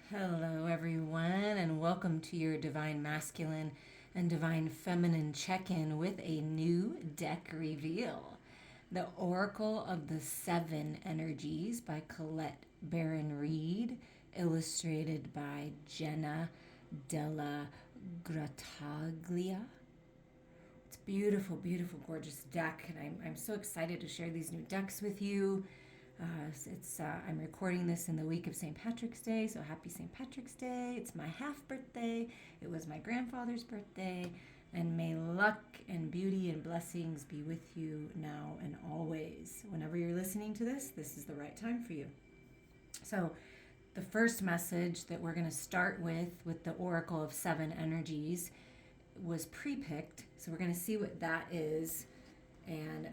Hello, everyone, and welcome to your Divine Masculine and Divine Feminine check in with a new deck reveal. The Oracle of the Seven Energies by Colette Baron Reed, illustrated by Jenna Della Grattaglia. It's beautiful, beautiful, gorgeous deck, and I'm so excited to share these new decks with you. I'm recording this in the week of St. Patrick's Day, so happy St. Patrick's Day. It's my half birthday. It was my grandfather's birthday. And may luck and beauty and blessings be with you now and always. Whenever you're listening to this is the right time for you. So, the first message that we're going to start with the Oracle of Seven Energies was pre-picked. So, we're going to see what that is and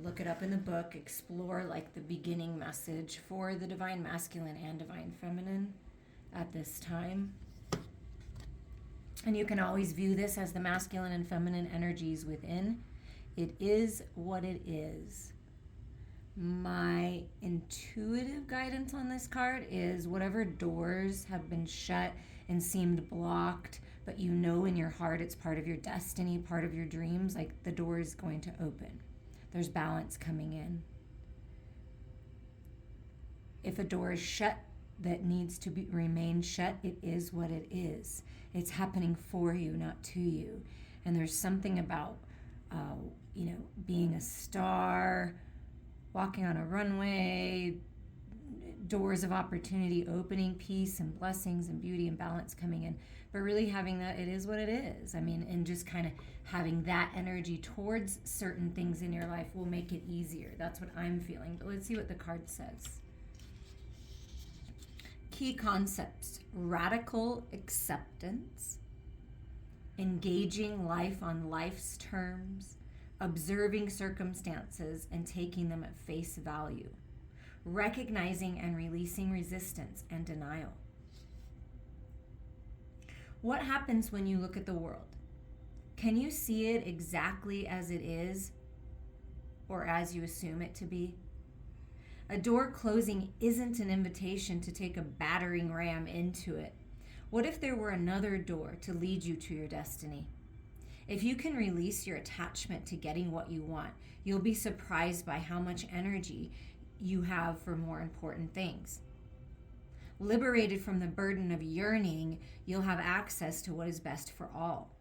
look it up in the book, explore like the beginning message for the divine masculine and divine feminine at this time. And you can always view this as the masculine and feminine energies within. It is what it is. My intuitive guidance on this card is whatever doors have been shut and seemed blocked, but you know in your heart it's part of your destiny, part of your dreams, like the door is going to open. There's balance coming in. If a door is shut that needs to remain shut, it is what it is. It's happening for you, not to you. And there's something about, being a star, walking on a runway, doors of opportunity opening, peace and blessings and beauty and balance coming in, but really having that it is what it is. And just kind of having that energy towards certain things in your life will make it easier. That's what I'm feeling. But let's see what the card says. Key concepts: radical acceptance, engaging life on life's terms, observing circumstances and taking them at face value, recognizing and releasing resistance and denial. What happens when you look at the world? Can you see it exactly as it is or as you assume it to be? A door closing isn't an invitation to take a battering ram into it. What if there were another door to lead you to your destiny? If you can release your attachment to getting what you want, you'll be surprised by how much energy you have for more important things. Liberated from the burden of yearning, you'll have access to what is best for all.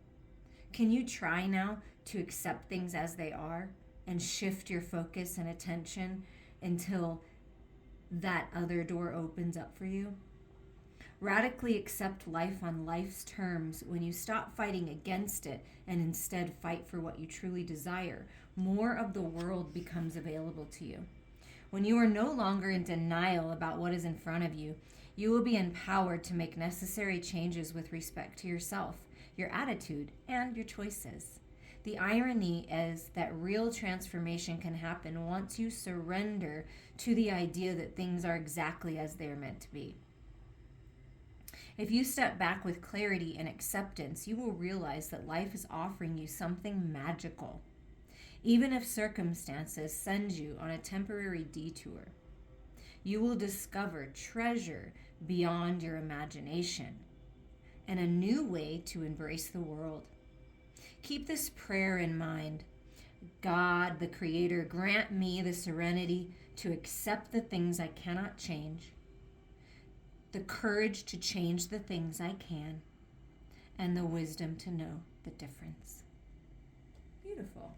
Can you try now to accept things as they are and shift your focus and attention until that other door opens up for you? Radically accept life on life's terms. When you stop fighting against it and instead fight for what you truly desire, more of the world becomes available to you. When you are no longer in denial about what is in front of you, you will be empowered to make necessary changes with respect to yourself, your attitude, and your choices. The irony is that real transformation can happen once you surrender to the idea that things are exactly as they're meant to be. If you step back with clarity and acceptance, you will realize that life is offering you something magical, even if circumstances send you on a temporary detour. You will discover treasure beyond your imagination and a new way to embrace the world. Keep this prayer in mind. God, the Creator, grant me the serenity to accept the things I cannot change, the courage to change the things I can, and the wisdom to know the difference. Beautiful.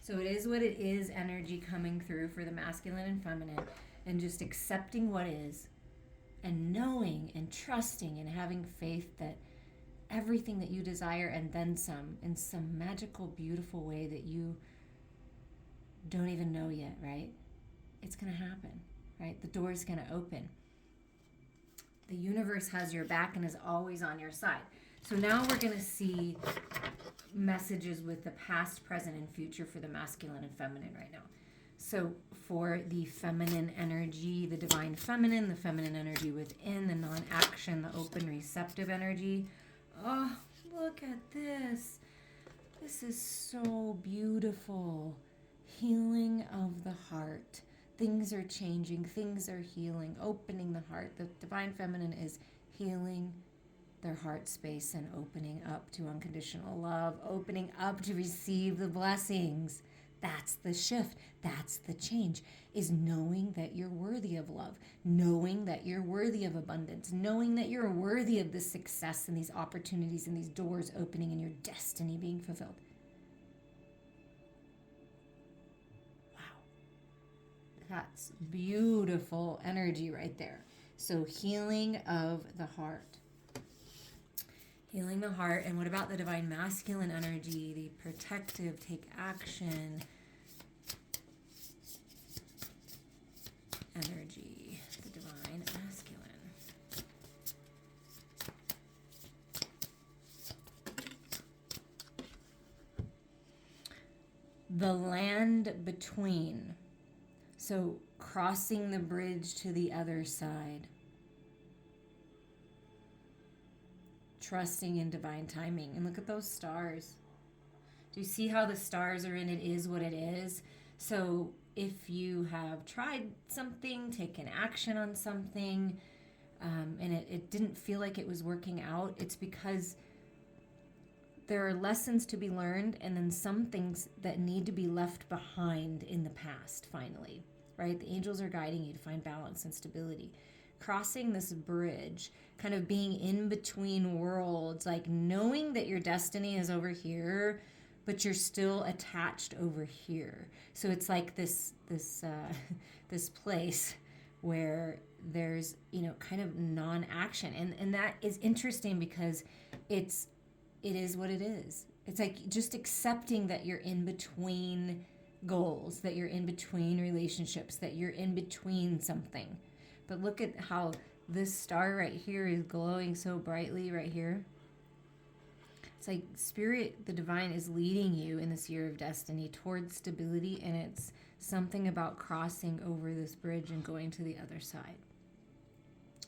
So it is what it is, energy coming through for the masculine and feminine, and just accepting what is, and knowing and trusting and having faith that everything that you desire and then some, in some magical, beautiful way that you don't even know yet, right? It's going to happen, right? The door is going to open. The universe has your back and is always on your side. So now we're going to see messages with the past, present, and future for the masculine and feminine right now. So for the feminine energy, the divine feminine, the feminine energy within, the non-action, the open receptive energy. Oh, look at this. This is so beautiful. Healing of the Things are changing, things are healing, opening the heart. The divine feminine is healing their heart space and opening up to unconditional love, opening up to receive the blessings. That's the shift. That's the change, is knowing that you're worthy of love, knowing that you're worthy of abundance, knowing that you're worthy of this success and these opportunities and these doors opening and your destiny being fulfilled. Wow. That's beautiful energy right there. So healing of the heart. Healing the heart. And what about the divine masculine energy, the protective, take action energy, the divine masculine? The land between. So crossing the bridge to the other side. Trusting in divine timing. And look at those stars. Do you see how the stars are in it is what it is? So if you have tried something, taken action on something, and it didn't feel like it was working out, it's because there are lessons to be learned and then some things that need to be left behind in the past, finally, right? The angels are guiding you to find balance and stability. Crossing this bridge, kind of being in between worlds, like knowing that your destiny is over here, but you're still attached over here. So it's like this place where there's, kind of non-action. And that is interesting because it is what it is. It's like just accepting that you're in between goals, that you're in between relationships, that you're in between something. But look at how this star right here is glowing so brightly right here. It's like Spirit, the divine, is leading you in this year of destiny towards stability, and it's something about crossing over this bridge and going to the other side.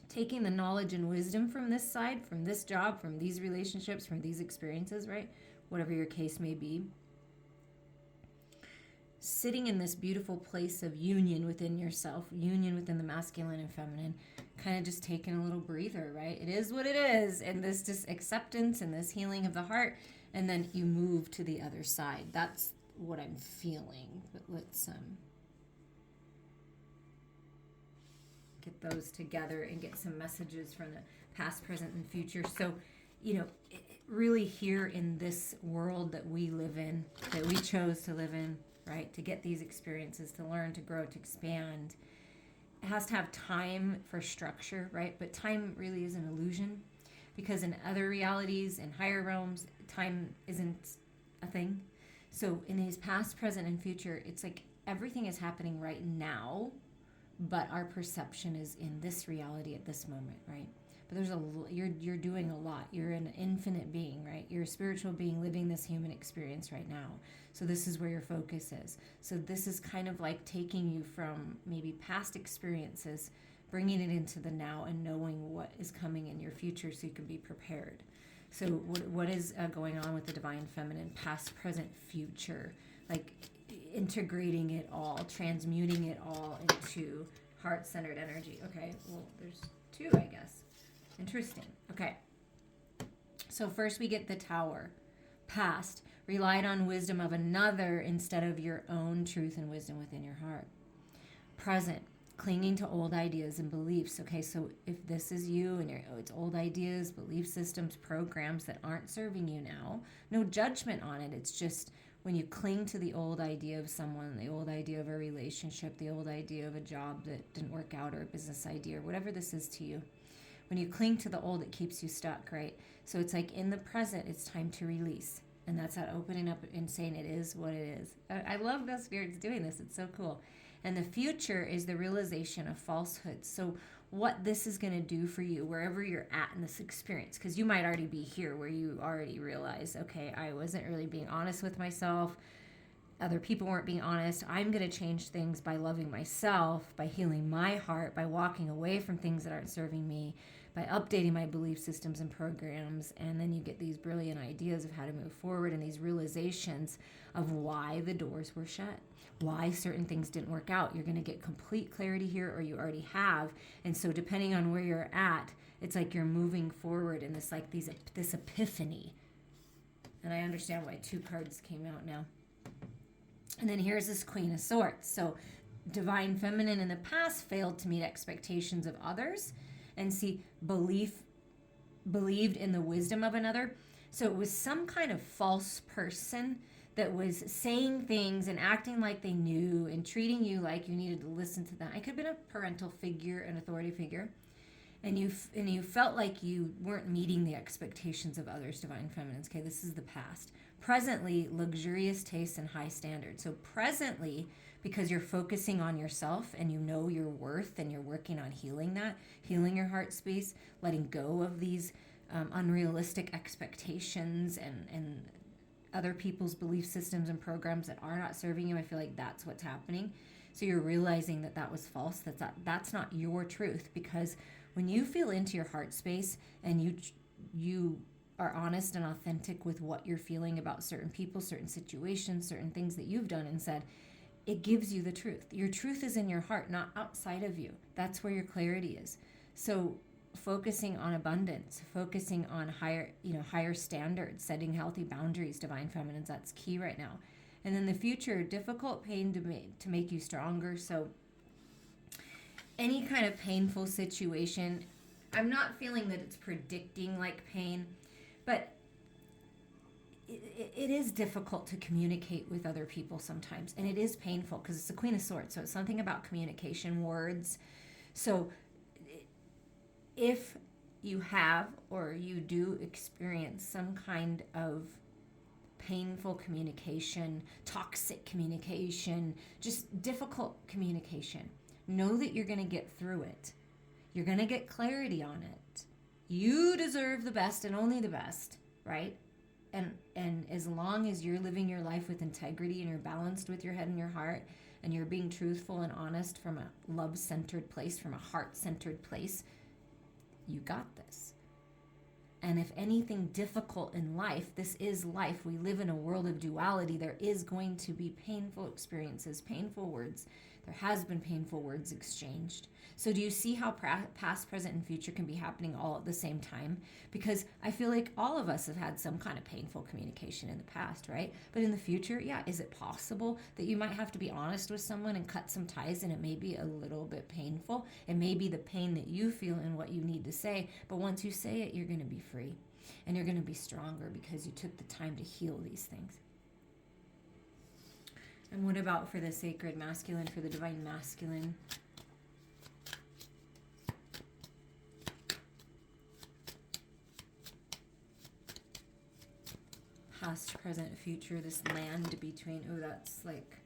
Taking the knowledge and wisdom from this side, from this job, from these relationships, from these experiences, right? Whatever your case may be. Sitting in this beautiful place of union within yourself, union within the masculine and feminine, kind of just taking a little breather, right? It is what it is, and this just acceptance and this healing of the heart, and then you move to the other side. That's what I'm feeling. But let's get those together and get some messages from the past, present, and future. So, really here in this world that we live in, that we chose to live in, right? To get these experiences, to learn, to grow, to expand. It has to have time for structure, right? But time really is an illusion, because in other realities, in higher realms, time isn't a thing. So in these past, present, and future, it's like everything is happening right now, but our perception is in this reality at this moment, right? But you're doing a lot. You're an infinite being, right? You're a spiritual being living this human experience right now. So this is where your focus is. So this is kind of like taking you from maybe past experiences, bringing it into the now, and knowing what is coming in your future so you can be prepared. So what is going on with the divine feminine, past, present, future? Like integrating it all, transmuting it all into heart-centered energy. Okay, well, there's two, I guess. Interesting. Okay. So first we get the Tower. Past, relied on wisdom of another instead of your own truth and wisdom within your heart. Present, clinging to old ideas and beliefs. Okay, so if this is you and it's old ideas, belief systems, programs that aren't serving you now, no judgment on it. It's just when you cling to the old idea of someone, the old idea of a relationship, the old idea of a job that didn't work out, or a business idea, or whatever this is to you. When you cling to the old, it keeps you stuck, right? So it's like in the present, it's time to release. And that's that opening up and saying it is what it is. I love that Spirit's doing this. It's so cool. And the future is the realization of falsehoods. So what this is going to do for you, wherever you're at in this experience, because you might already be here where you already realize, okay, I wasn't really being honest with myself. Other people weren't being honest. I'm going to change things by loving myself, by healing my heart, by walking away from things that aren't serving me, by updating my belief systems and programs. And then you get these brilliant ideas of how to move forward, and these realizations of why the doors were shut, why certain things didn't work out. You're going to get complete clarity here, or you already have. And so depending on where you're at, It's like you're moving forward in this epiphany. And I understand why 2 cards came out now. And then here's this Queen of Swords. So divine feminine in the past failed to meet expectations of others and believed in the wisdom of another. So it was some kind of false person that was saying things and acting like they knew and treating you like you needed to listen to them. It could have been a parental figure, an authority figure. And you felt like you weren't meeting the expectations of others, divine feminines. Okay, this is the past. Presently, luxurious tastes and high standards. So presently, because you're focusing on yourself and you know your worth and you're working on healing that, healing your heart space, letting go of these unrealistic expectations and other people's belief systems and programs that are not serving you. I feel like that's what's happening. So you're realizing that that was false. That's not your truth, because when you feel into your heart space and you are honest and authentic with what you're feeling about certain people, certain situations, certain things that you've done and said, it gives you the truth. Your truth is in your heart, not outside of you. That's where your clarity is. So focusing on abundance, focusing on higher standards, setting healthy boundaries, divine feminines, that's key right now. And in the future, difficult pain to make you stronger. So any kind of painful situation, I'm not feeling that it's predicting like pain, but it is difficult to communicate with other people sometimes. And it is painful because it's the Queen of Swords. So it's something about communication, words. So if you have or you do experience some kind of painful communication, toxic communication, just difficult communication, know that you're going to get through it. You're going to get clarity on it. You deserve the best and only the best, right? And as long as you're living your life with integrity and you're balanced with your head and your heart and you're being truthful and honest from a love-centered place, from a heart-centered place, you got this. And if anything difficult in life, this is life. We live in a world of duality. There is going to be painful experiences, painful words. There has been painful words exchanged. So do you see how past, present, and future can be happening all at the same time? Because I feel like all of us have had some kind of painful communication in the past, right? But in the future, yeah, is it possible that you might have to be honest with someone and cut some ties, and it may be a little bit painful? It may be the pain that you feel and what you need to say, but once you say it, you're going to be free. And you're going to be stronger because you took the time to heal these things. And what about for the sacred masculine, for the divine masculine? Past, present, future, this land between, oh, that's like,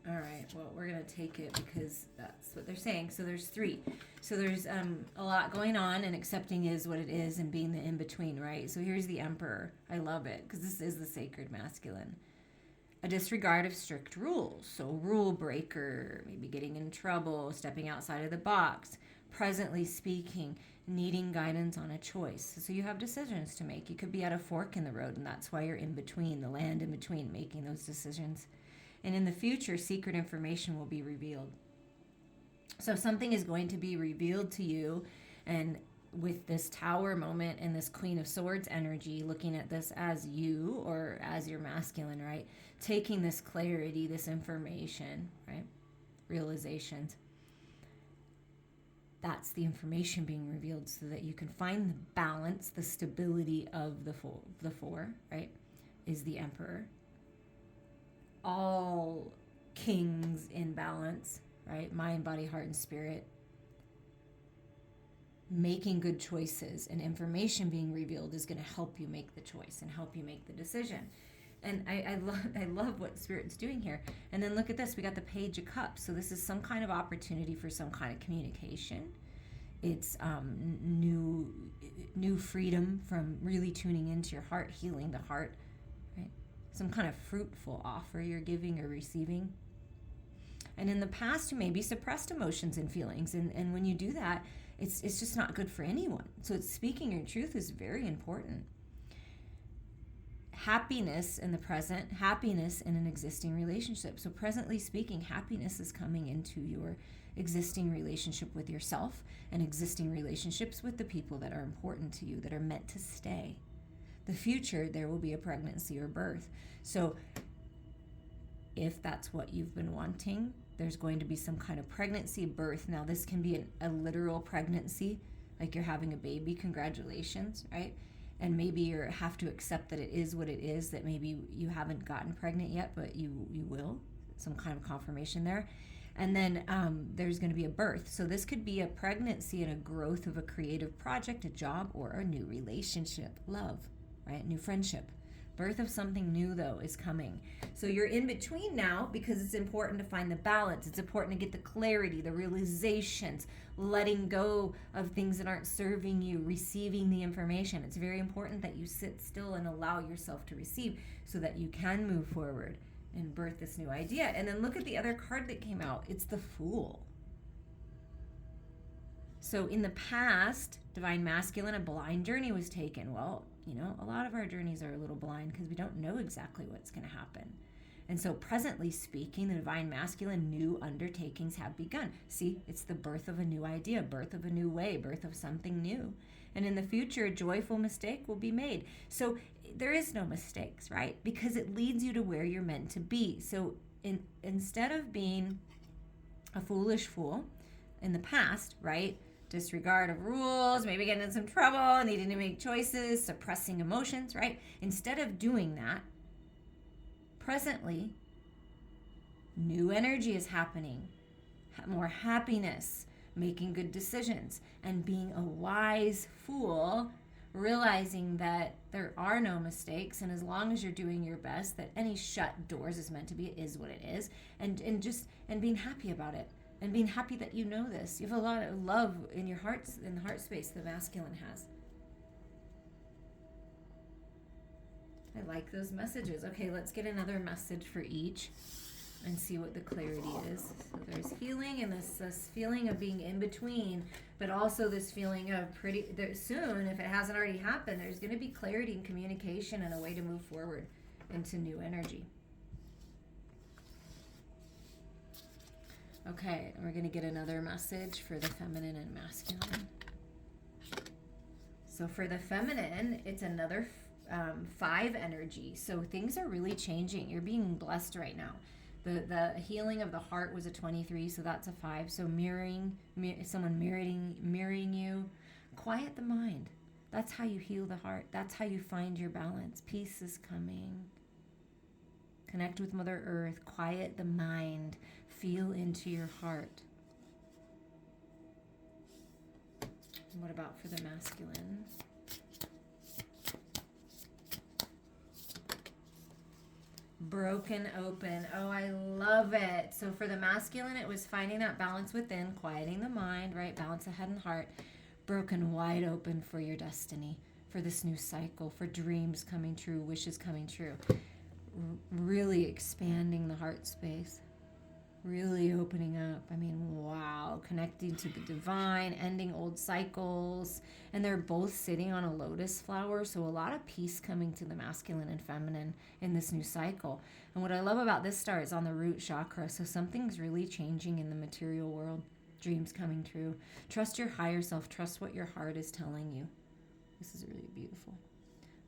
all right, well, we're going to take it because that's what they're saying. So there's 3. So there's a lot going on, and accepting is what it is and being the in-between, right? So here's the Emperor. I love it because this is the sacred masculine. A disregard of strict rules. So rule breaker, maybe getting in trouble, stepping outside of the box. Presently speaking, needing guidance on a choice. So you have decisions to make. You could be at a fork in the road, and that's why you're in between, the land in between, making those decisions. And in the future, secret information will be revealed. So something is going to be revealed to you, and with this Tower moment and this Queen of Swords energy, looking at this as you or as your masculine, right? Taking this clarity, this information, right? Realizations. That's the information being revealed so that you can find the balance, the stability of the four, right? Is the Emperor. All kings in balance, right? Mind, body, heart, and spirit. Making good choices and information being revealed is going to help you make the choice and help you make the decision. And I love what Spirit's doing here. And then look at this. We got the Page of Cups. So this is some kind of opportunity for some kind of communication. It's new freedom from really tuning into your heart, healing the heart, right? Some kind of fruitful offer you're giving or receiving. And in the past, you maybe suppressed emotions and feelings. And when you do that, it's just not good for anyone. So it's speaking your truth is very important. Happiness in the present, happiness in an existing relationship. So presently speaking, happiness is coming into your existing relationship with yourself and existing relationships with the people that are important to you, that are meant to stay. The future, there will be a pregnancy or birth. So if that's what you've been wanting, there's going to be some kind of pregnancy, birth. Now, this can be a literal pregnancy, like you're having a baby. Congratulations, right? And maybe you have to accept that it is what it is, that maybe you haven't gotten pregnant yet, but you will. Some kind of confirmation there. And then there's going to be a birth. So this could be a pregnancy and a growth of a creative project, a job, or a new relationship, love, right? New friendship. Birth of something new, though, is coming. So you're in between now because it's important to find the balance. It's important to get the clarity, the realizations, letting go of things that aren't serving you, receiving the information. It's very important that you sit still and allow yourself to receive so that you can move forward and birth this new idea. And then look at the other card that came out. It's the Fool. So in the past, Divine Masculine, a blind journey was taken. Well, a lot of our journeys are a little blind because we don't know exactly what's going to happen. And so presently speaking, the Divine Masculine, new undertakings have begun. See, it's the birth of a new idea, birth of a new way, birth of something new. And in the future, a joyful mistake will be made. So there is no mistakes, right? Because it leads you to where you're meant to be. So instead of being a foolish fool in the past, right? Disregard of rules, maybe getting in some trouble, needing to make choices, suppressing emotions, right? Instead of doing that, presently, new energy is happening, more happiness, making good decisions, and being a wise fool, realizing that there are no mistakes, and as long as you're doing your best, that any shut doors is meant to be, it is what it is, and being happy about it. And being happy that you know this. You have a lot of love in your hearts, in the heart space the masculine has. I like those messages. Okay, let's get another message for each and see what the clarity is. So there's healing and this feeling of being in between, but also this feeling of soon, if it hasn't already happened, there's going to be clarity and communication and a way to move forward into new energy. Okay, we're going to get another message for the feminine and masculine. So for the feminine, it's another 5 energy. So things are really changing. You're being blessed right now. The healing of the heart was a 23, so that's a 5. So someone mirroring you. Quiet the mind. That's how you heal the heart. That's how you find your balance. Peace is coming. Connect with Mother Earth. Quiet the mind. Feel into your heart. What about for the masculine? Broken open. Oh, I love it. So for the masculine, it was finding that balance within, quieting the mind, right? Balance the head and heart. Broken wide open for your destiny, for this new cycle, for dreams coming true, wishes coming true. Really expanding the heart space. Really opening up. I mean, wow. Connecting to the divine, ending old cycles. And they're both sitting on a lotus flower. So a lot of peace coming to the masculine and feminine in this new cycle. And what I love about this star is on the root chakra. So something's really changing in the material world. Dreams coming true. Trust your higher self. Trust what your heart is telling you. This is really beautiful.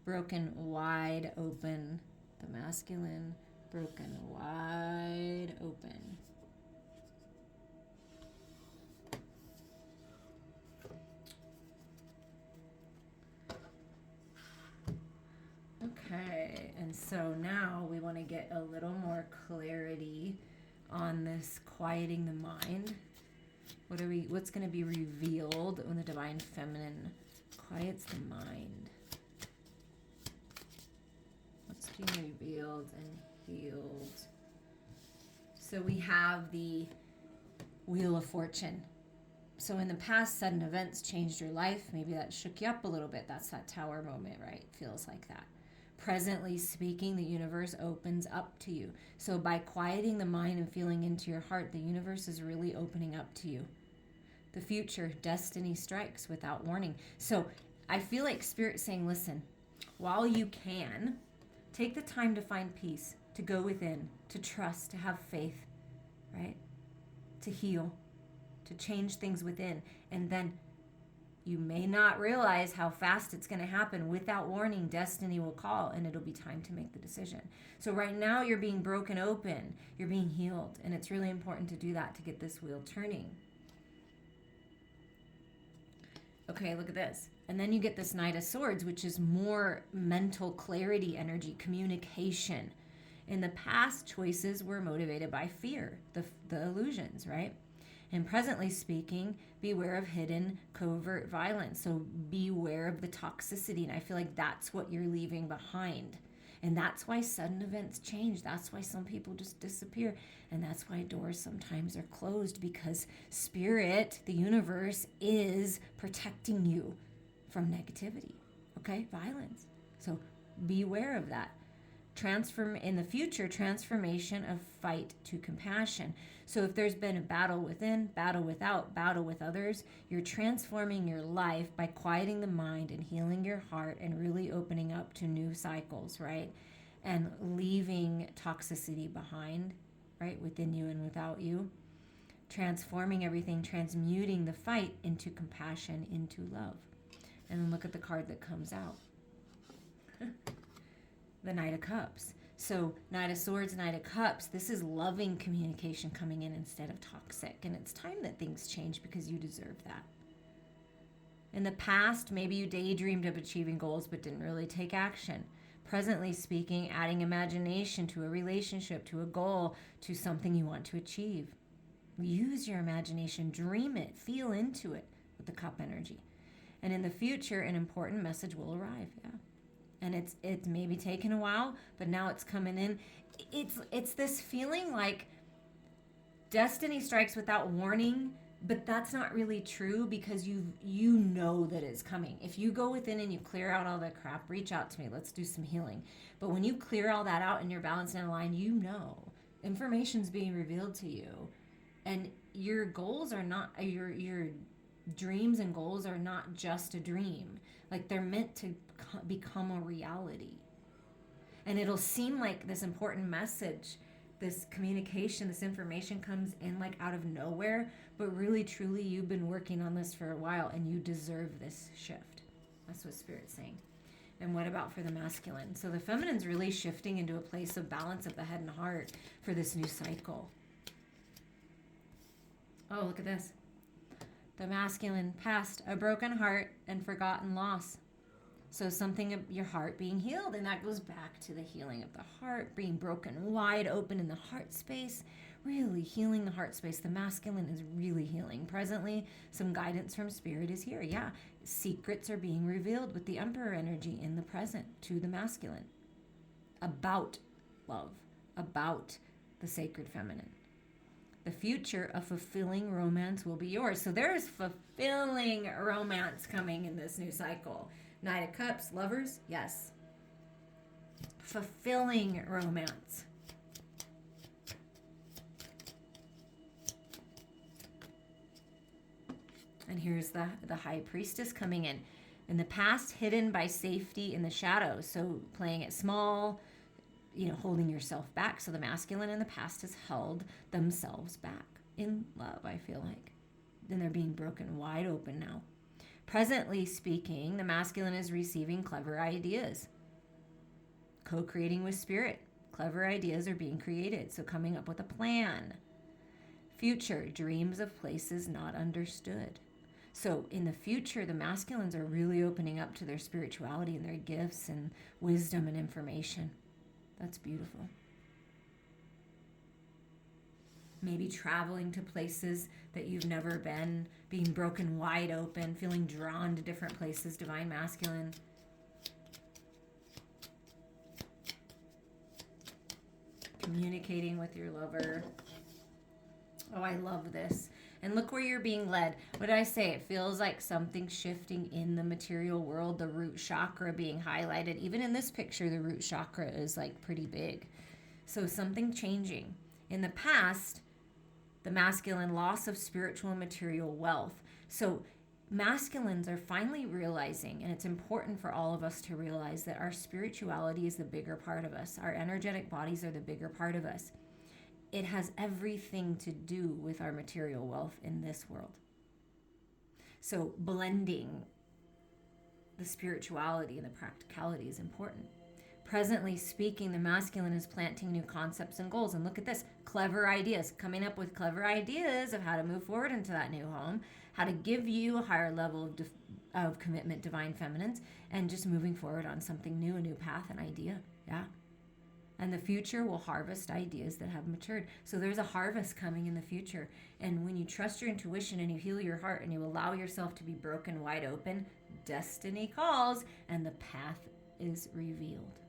Broken wide open. The masculine. Broken wide open. Okay, and so now we want to get a little more clarity on this quieting the mind. What's going to be revealed when the divine feminine quiets the mind? What's being revealed and healed? So we have the Wheel of Fortune. So in the past, sudden events changed your life. Maybe that shook you up a little bit. That's that tower moment, right? Feels like that. Presently speaking, the universe opens up to you. So by quieting the mind and feeling into your heart, the universe is really opening up to you. The future, destiny strikes without warning. So I feel like Spirit saying, listen, while you can, take the time to find peace, to go within, to trust, to have faith, right? To heal. to change things within. And then you may not realize how fast it's going to happen. Without warning, destiny will call and it'll be time to make the decision. So right now you're being broken open, you're being healed, and it's really important to do that to get this wheel turning. Okay, look at this. And then you get this Knight of Swords, which is more mental clarity energy, communication. In the past, choices were motivated by fear, the illusions, right? And presently speaking, beware of hidden, covert violence. So beware of the toxicity. And I feel like that's what you're leaving behind. And that's why sudden events change. That's why some people just disappear. And that's why doors sometimes are closed, because spirit, the universe, is protecting you from negativity, okay? Violence. So beware of that. In the future, transformation of fight to compassion. So if there's been a battle within, battle without, battle with others, you're transforming your life by quieting the mind and healing your heart and really opening up to new cycles, right? And leaving toxicity behind, right? Within you and without you. Transforming everything, transmuting the fight into compassion, into love. And then look at the card that comes out. The Knight of Cups. So Knight of Swords, Knight of Cups, this is loving communication coming in instead of toxic. And it's time that things change because you deserve that. In the past, maybe you daydreamed of achieving goals but didn't really take action. Presently speaking, adding imagination to a relationship, to a goal, to something you want to achieve. Use your imagination, dream it, feel into it with the Cup energy. And in the future, an important message will arrive, yeah. And it's maybe taken a while, but now it's coming in. It's this feeling like destiny strikes without warning, but that's not really true because you know that it's coming. If you go within and you clear out all that crap, reach out to me. Let's do some healing. But when you clear all that out and you're balanced and aligned, you know information's being revealed to you, and your goals are not your dreams and goals are not just a dream. Like, they're meant to become a reality. And it'll seem like this important message, this communication, this information comes in like out of nowhere, but really, truly, you've been working on this for a while and you deserve this shift. That's what Spirit's saying. And what about for the masculine? So the feminine's really shifting into a place of balance of the head and heart for this new cycle. Oh, look at this. The masculine, past, a broken heart and forgotten loss. So something of your heart being healed, and that goes back to the healing of the heart, being broken wide open in the heart space, really healing the heart space. The masculine is really healing. Presently, some guidance from Spirit is here. Yeah, secrets are being revealed with the Emperor energy in the present to the masculine about love, about the sacred feminine. The future of fulfilling romance will be yours. So there is fulfilling romance coming in this new cycle. Knight of Cups, lovers, yes. Fulfilling romance. And here's the High Priestess coming in. In the past, hidden by safety in the shadows. So playing it small, holding yourself back. So the masculine in the past has held themselves back in love, I feel like. Then they're being broken wide open now. Presently speaking, the masculine is receiving clever ideas. Co-creating with Spirit. Clever ideas are being created. So coming up with a plan. Future, dreams of places not understood. So in the future, the masculines are really opening up to their spirituality and their gifts and wisdom and information. That's beautiful. Maybe traveling to places that you've never been, being broken wide open, feeling drawn to different places, divine masculine. Communicating with your lover. Oh, I love this. And look where you're being led. What did I say? It feels like something shifting in the material world, the root chakra being highlighted. Even in this picture, the root chakra is like pretty big. So something changing. In the past, the masculine loss of spiritual and material wealth. So masculines are finally realizing, and it's important for all of us to realize, that our spirituality is the bigger part of us. Our energetic bodies are the bigger part of us. it has everything to do with our material wealth in this world. So blending the spirituality and the practicality is important. Presently speaking, the masculine is planting new concepts and goals. And look at this, clever ideas, coming up with clever ideas of how to move forward into that new home, how to give you a higher level of commitment, divine feminines, and just moving forward on something new, a new path, an idea. Yeah. And the future will harvest ideas that have matured. So there's a harvest coming in the future. And when you trust your intuition and you heal your heart and you allow yourself to be broken wide open, destiny calls and the path is revealed.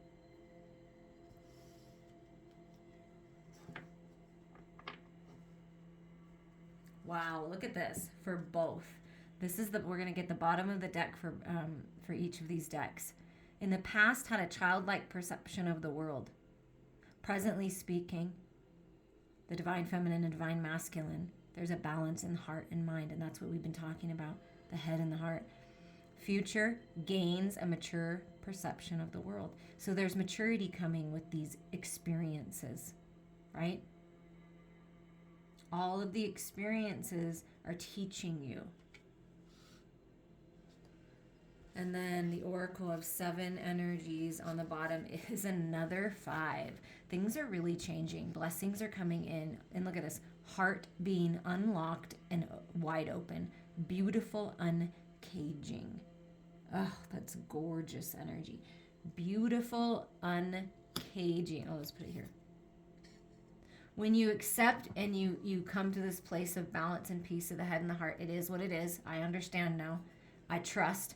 Wow, look at this for both. This is we're going to get the bottom of the deck for each of these decks. In the past, had a childlike perception of the world. Presently speaking, the divine feminine and divine masculine, there's a balance in heart and mind, and that's what we've been talking about, the head and the heart. Future gains a mature perception of the world. So there's maturity coming with these experiences, right? All of the experiences are teaching you. And then the Oracle of 7 energies on the bottom is another 5. Things are really changing. Blessings are coming in. And look at this. Heart being unlocked and wide open. Beautiful uncaging. Oh, that's gorgeous energy. Beautiful uncaging. Oh, let's put it here. When you accept and you come to this place of balance and peace of the head and the heart, it is what it is. I understand now. I trust.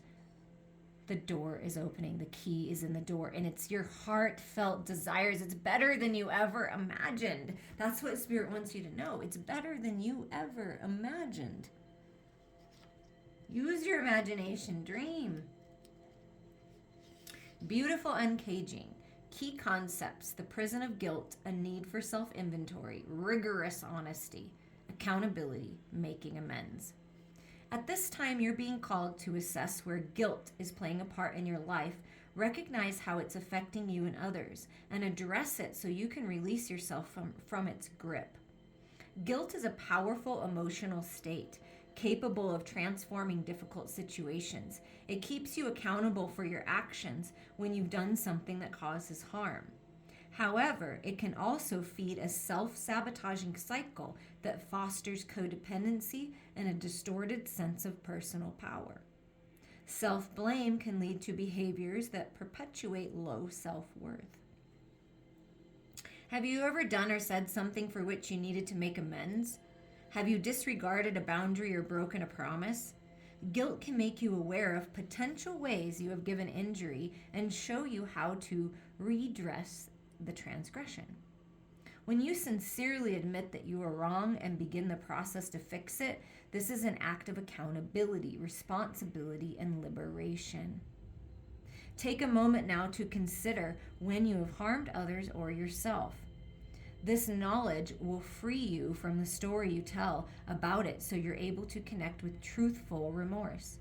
The door is opening. The key is in the door. And it's your heartfelt desires. It's better than you ever imagined. That's what Spirit wants you to know. It's better than you ever imagined. Use your imagination. Dream. Beautiful uncaging. Key concepts: the prison of guilt, a need for self-inventory, rigorous honesty, accountability, making amends. At this time, you're being called to assess where guilt is playing a part in your life, recognize how it's affecting you and others, and address it so you can release yourself from its grip. Guilt is a powerful emotional state, capable of transforming difficult situations. It keeps you accountable for your actions when you've done something that causes harm. However, it can also feed a self-sabotaging cycle that fosters codependency and a distorted sense of personal power. Self-blame can lead to behaviors that perpetuate low self-worth. Have you ever done or said something for which you needed to make amends? Have you disregarded a boundary or broken a promise? Guilt can make you aware of potential ways you have given injury and show you how to redress the transgression. When you sincerely admit that you are wrong and begin the process to fix it, this is an act of accountability, responsibility, and liberation. Take a moment now to consider when you have harmed others or yourself. This knowledge will free you from the story you tell about it so you're able to connect with truthful remorse.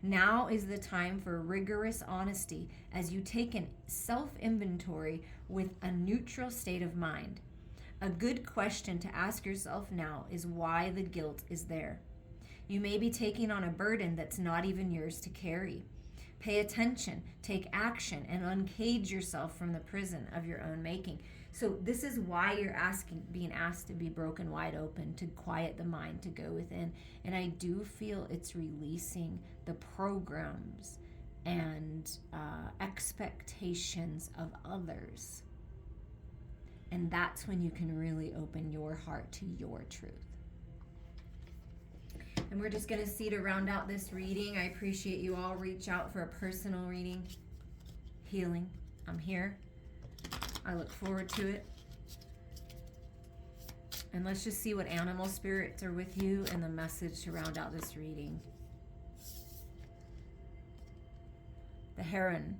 Now is the time for rigorous honesty as you take an self-inventory with a neutral state of mind. A good question to ask yourself now is why the guilt is there. You may be taking on a burden that's not even yours to carry. Pay attention, take action, and uncage yourself from the prison of your own making. So this is why you're being asked to be broken wide open, to quiet the mind, to go within. And I do feel it's releasing the programs and expectations of others. And that's when you can really open your heart to your truth. And we're just going to see to round out this reading. I appreciate you all. Reach out for a personal reading, healing. I'm here. I look forward to it. And let's just see what animal spirits are with you and the message to round out this reading. The heron,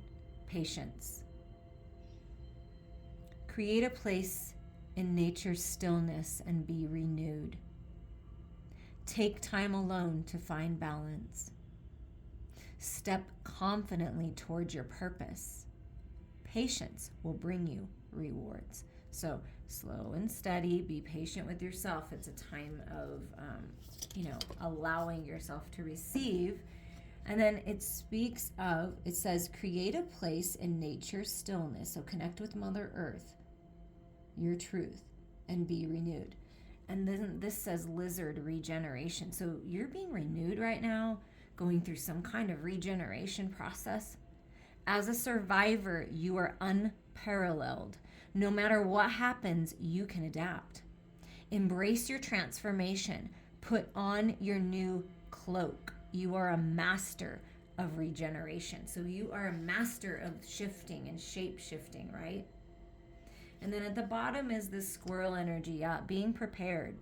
patience. Create a place in nature's stillness and be renewed. Take time alone to find balance. Step confidently towards your purpose. Patience will bring you rewards. So Slow and steady. Be patient with yourself. It's a time of, allowing yourself to receive. And then it says, create a place in nature's stillness. So connect with Mother Earth, your truth, and be renewed. And then this says lizard regeneration. So you're being renewed right now, going through some kind of regeneration process. As a survivor, you are unparalleled. No matter what happens, you can adapt. Embrace your transformation. Put on your new cloak. You are a master of regeneration. So you are a master of shifting and shape shifting, right? And then at the bottom is this squirrel energy, being prepared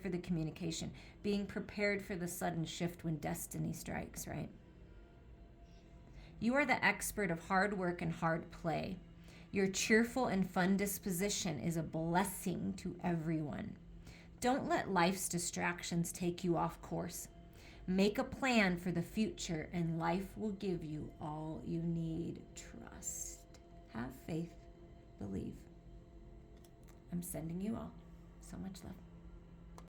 for the communication, being prepared for the sudden shift when destiny strikes, right? You are the expert of hard work and hard play. Your cheerful and fun disposition is a blessing to everyone. Don't let life's distractions take you off course. Make a plan for the future, and life will give you all you need. Trust. Have faith. Believe. I'm sending you all so much love.